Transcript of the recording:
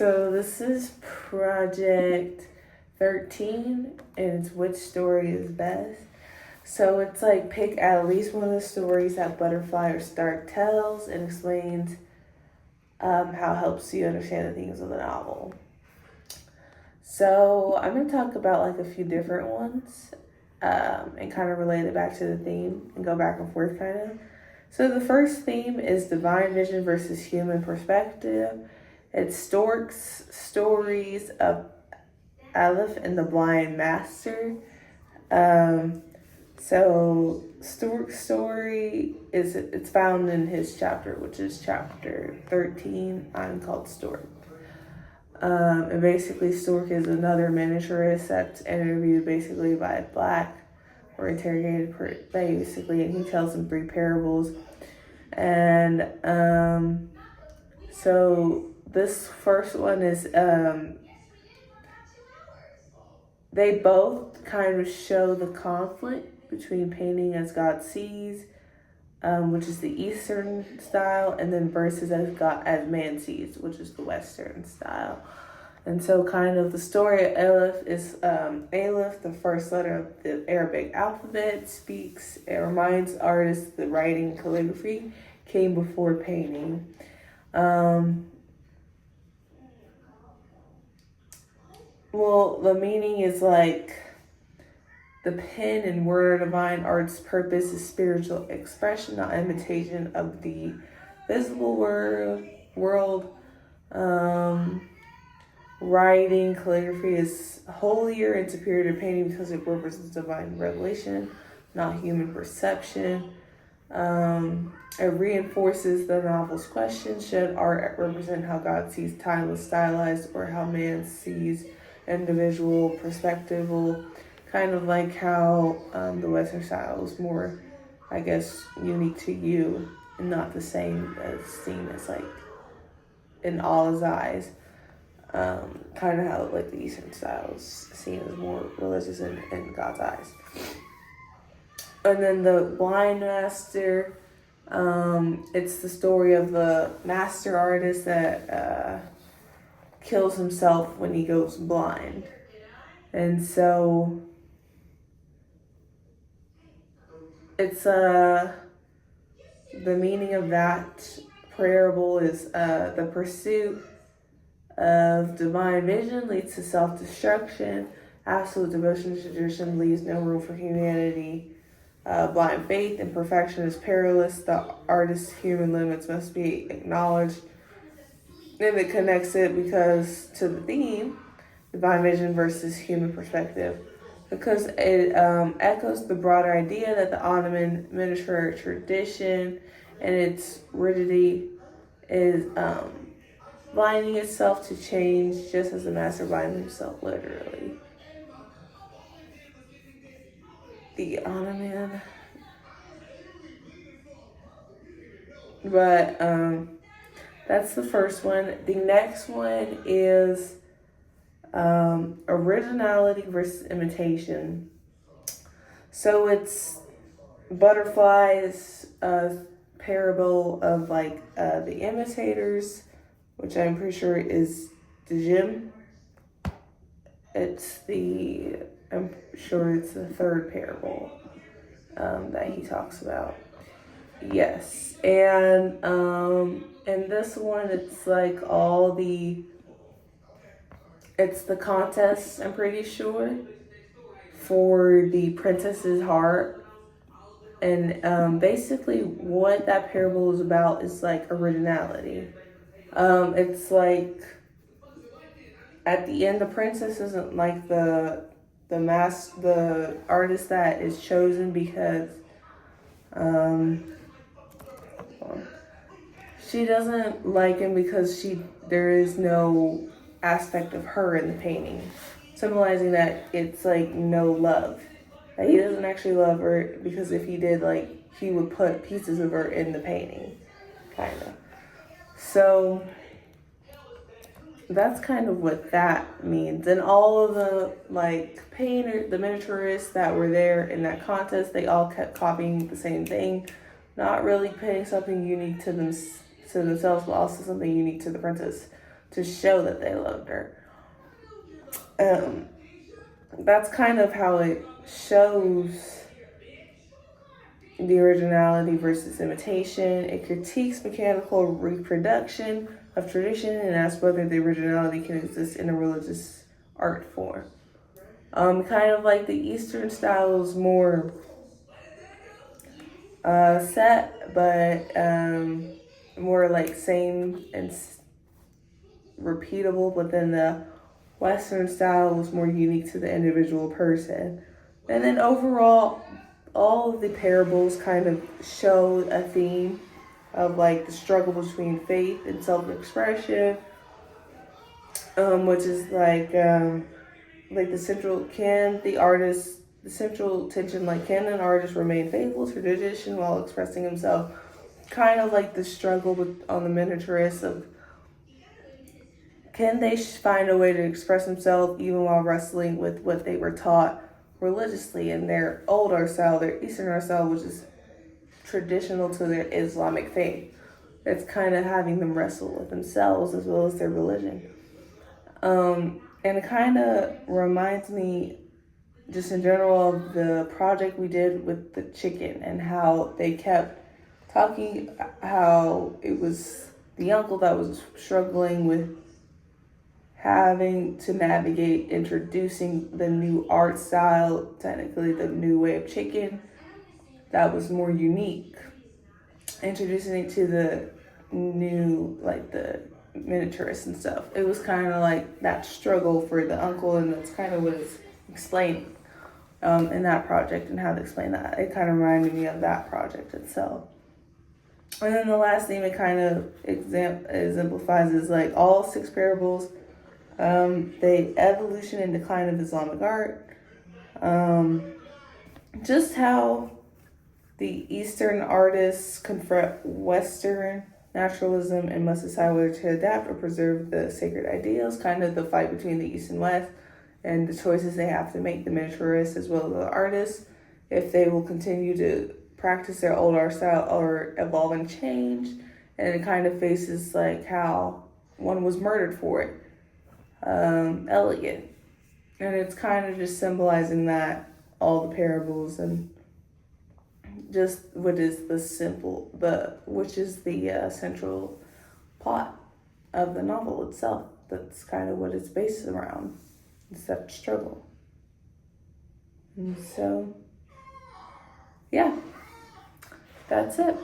So this is Project 13, and it's which story is best. So it's like pick at least one of the stories that Butterfly or Stark tells and explains how it helps you understand the themes of the novel. So I'm going to talk about like a few different ones and kind of relate it back to the theme and go back and forth kind of. So the first theme is divine vision versus human perspective. It's Stork's stories of Aleph and the Blind Master. So Stork's story it's found in his chapter, which is chapter 13. I'm called Stork. And basically Stork is another miniaturist that's interviewed basically by Black or interrogated basically, and he tells him 3 parables. And so this first one is they both kind of show the conflict between painting as God sees, which is the Eastern style, and then versus as man sees, which is the Western style. And so kind of the story of Aleph is Aleph, the first letter of the Arabic alphabet, speaks. It reminds artists that writing and calligraphy came before painting. Well, the meaning is like the pen and word of divine art's purpose is spiritual expression, not imitation of the visible world. Writing, calligraphy is holier and superior to painting because it represents divine revelation, not human perception. It reinforces the novel's question, should art represent how God sees time as stylized or how man sees individual perspectival, kind of like how the Western style is more, I guess, unique to you and not the same as seen as like in all his eyes. Kind of how like the Eastern style is seen as more religious in God's eyes. And then the Blind Master, it's the story of the master artist that kills himself when he goes blind. And so it's the meaning of that parable is the pursuit of divine vision leads to self-destruction. Absolute devotion to tradition leaves no room for humanity. Blind faith and perfection is perilous. The artist's human limits must be acknowledged. Then it connects it because to the theme, divine vision versus human perspective, because it echoes the broader idea that the Ottoman miniature tradition and its rigidity is blinding itself to change, just as the master blinds himself literally. The Ottoman. But that's the first one. The next one is originality versus imitation. So it's Butterfly's parable of like the imitators, which I'm pretty sure is the gym. I'm sure it's the third parable that he talks about. Yes, and in this one, it's like it's the contest, I'm pretty sure, for the princess's heart. And basically what that parable is about is like originality. It's like at the end, the princess isn't like the artist that is chosen because she doesn't like him because there is no aspect of her in the painting, symbolizing that it's like no love. That he doesn't actually love her, because if he did, like, he would put pieces of her in the painting, kind of. So that's kind of what that means. And all of the like painters, the miniaturists that were there in that contest, they all kept copying the same thing, not really putting something unique to themselves, but also something unique to the princess. to show that they loved her. That's kind of how it shows the originality versus imitation. It critiques mechanical reproduction of tradition and asks whether the originality can exist in a religious art form. Kind of like the Eastern style is more set, but more like same and repeatable, but then the Western style was more unique to the individual person. And then overall, all of the parables kind of show a theme of like the struggle between faith and self-expression, which is like the central the central tension, like can an artist remain faithful to tradition while expressing himself? Kind of like the struggle on the miniaturists of can they find a way to express themselves even while wrestling with what they were taught religiously in their old art style, their Eastern art style, which is traditional to their Islamic faith. It's kind of having them wrestle with themselves as well as their religion. And it kind of reminds me, just in general, of the project we did with the chicken and how they kept talking how it was the uncle that was struggling with having to navigate introducing the new art style, technically the new way of chicken, that was more unique. Introducing it to the new, like the miniaturists and stuff. It was kind of like that struggle for the uncle, and that's kind of what it's explaining in that project and how to explain that. It kind of reminded me of that project itself. And then the last theme it kind of exemplifies is like all 6 parables, the evolution and decline of Islamic art, just how the Eastern artists confront Western naturalism and must decide whether to adapt or preserve the sacred ideals, kind of the fight between the East and West and the choices they have to make, the miniaturists as well as the artists, if they will continue to practice their old art style or evolve and change. And it kind of faces like how one was murdered for it, elegant. And it's kind of just symbolizing that, all the parables, and just what is which is the central plot of the novel itself. That's kind of what it's based around. It's that struggle. And so, yeah, that's it.